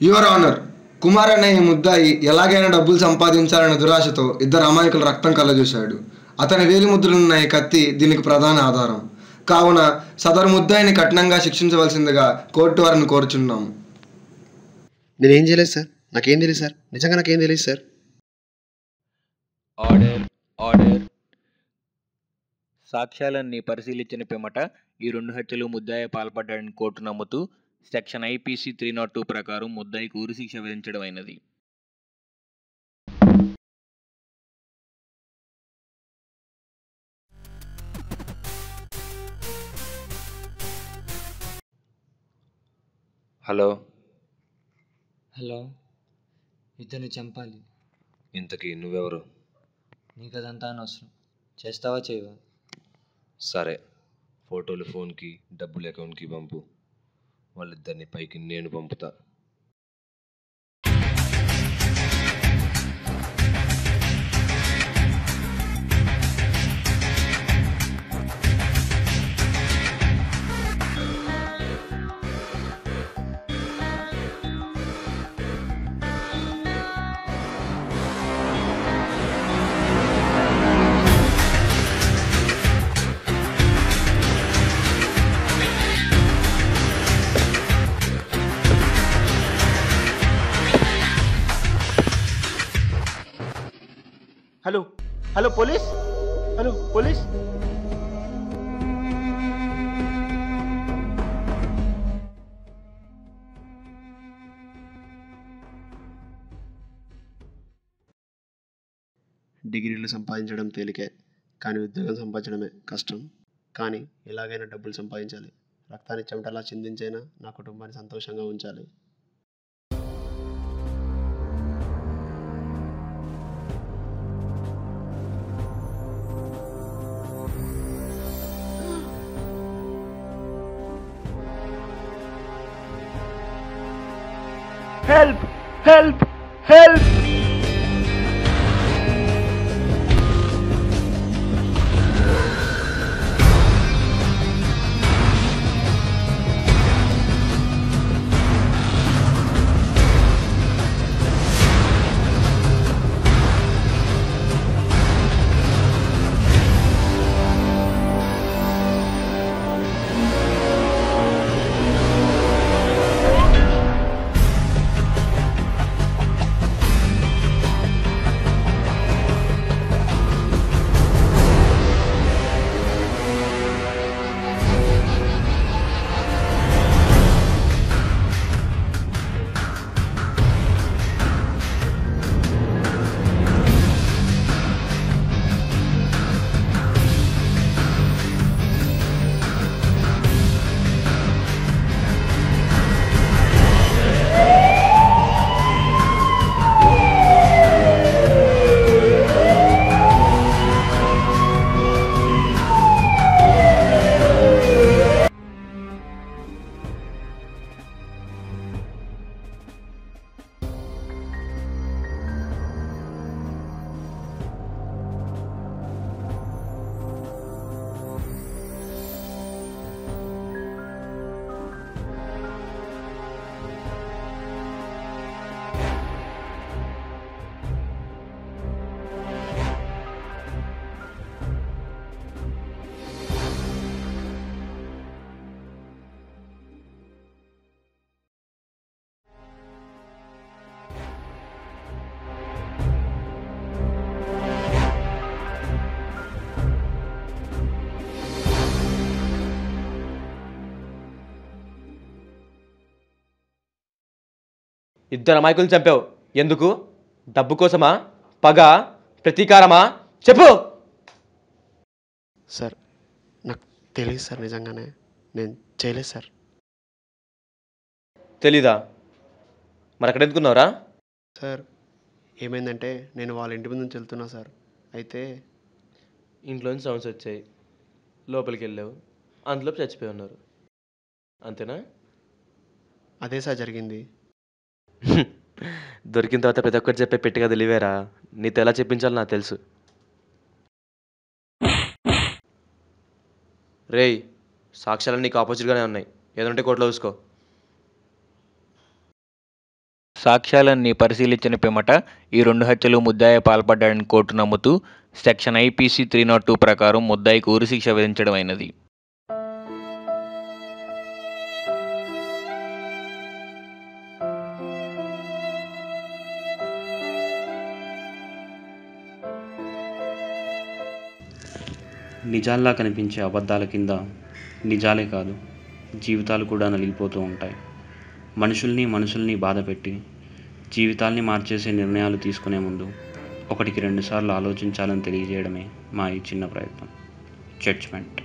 Your honour, Kumar అనే ఈ ముద్దాయి ఎలాగైనా డబ్బులు సంపాదించాలనే దురాశతో ఇద్దరు అమాయకుల రక్తం కళ్ళజూశాడు. అతని వేలి ముద్రలున్న ఈ కత్తి దీనికి ప్రధాన ఆధారం. కావున సదరు ముద్దాయిని కఠినంగా శిక్షించవలసిందిగా కోర్టు వారిని కోరుచున్నాము. నేనేం చేయలేదు సార్, నాకేం తెలియదు సార్, నిజంగా నాకేం తెలియదు సార్. ఆర్డర్ ఆర్డర్ సాక్ష్యాలన్నీ పరిశీలించిన పిమ్మట ఈ 2 హత్యలు ముద్దాయి పాల్పడ్డాడని కోర్టు నమ్ముతూ సెక్షన్ ఐపీసీ 302 ప్రకారం ముద్దాయికి ఉరిశిక్ష విధించడం అయినది. హలో హలో, ఇతన్ని చంపాలి. ఇంతకీ నువ్వెవరు? నీకు అదంతా అనవసరం. చేస్తావా చేయవా? సరే, ఫోటోలు ఫోన్కి, డబ్బులు అకౌంట్కి పంపు. వాళ్ళిద్దరిని పైకి నేను పంపుతా. Hello hello police, hello police. డిగ్రీలు సంపాదించడం తేలికే, కానీ ఉద్యోగం సంపాదించడమే కష్టం. కానీ ఎలాగైనా డబ్బులు సంపాదించాలి. రక్తాన్ని చెమటలా చిందించైనా నా కుటుంబాన్ని సంతోషంగా ఉంచాలి. Help help help. ఇద్దరు అమాయకులను చంపావు. ఎందుకు? డబ్బు కోసమా? పగ? ప్రతీకారమా? చెప్పు. సార్, నాకు తెలియదు సార్, నిజంగానే నేను చేయలేదు సార్. తెలీదా? మరి అక్కడ ఎందుకున్నావురా? సార్, ఏమైందంటే నేను వాళ్ళ ఇంటి ముందు నుంచి వెళ్తున్నా సార్. అయితే ఇంట్లోంచి సౌండ్స్ వచ్చాయి, లోపలికి వెళ్ళావు, అందులో చచ్చిపోయి ఉన్నారు. అంతేనా? అదే సార్ జరిగింది. దొరికిన తర్వాత ప్రతి ఒక్కటి చెప్పే పెట్టిగా తెలివేరా. నీతో ఎలా చెప్పించాలో నాకు తెలుసు. రేయ్, సాక్ష్యాలు నీకు ఆపోజిట్గానే ఉన్నాయి. ఏదంటే కోర్టులో చూసుకో. సాక్ష్యాలన్నీ పరిశీలించిన పిమ్మట ఈ 2 హత్యలు ముద్దాయి పాల్పడ్డాడని కోర్టు నమ్ముతూ సెక్షన్ ఐపీసీ 302 ప్రకారం ముద్దాయికి ఉరిశిక్ష విధించడం అయినది. నిజాల్లా కనిపించే అబద్ధాల కింద నిజాలే కాదు జీవితాలు కూడా నలిగిపోతూ ఉంటాయి. మనుషుల్ని బాధపెట్టి జీవితాల్ని మార్చేసే నిర్ణయాలు తీసుకునే ముందు 1కి 2 సార్లు ఆలోచించాలని తెలియజేయడమే మా ఈ చిన్న ప్రయత్నం. జడ్జ్మెంట్.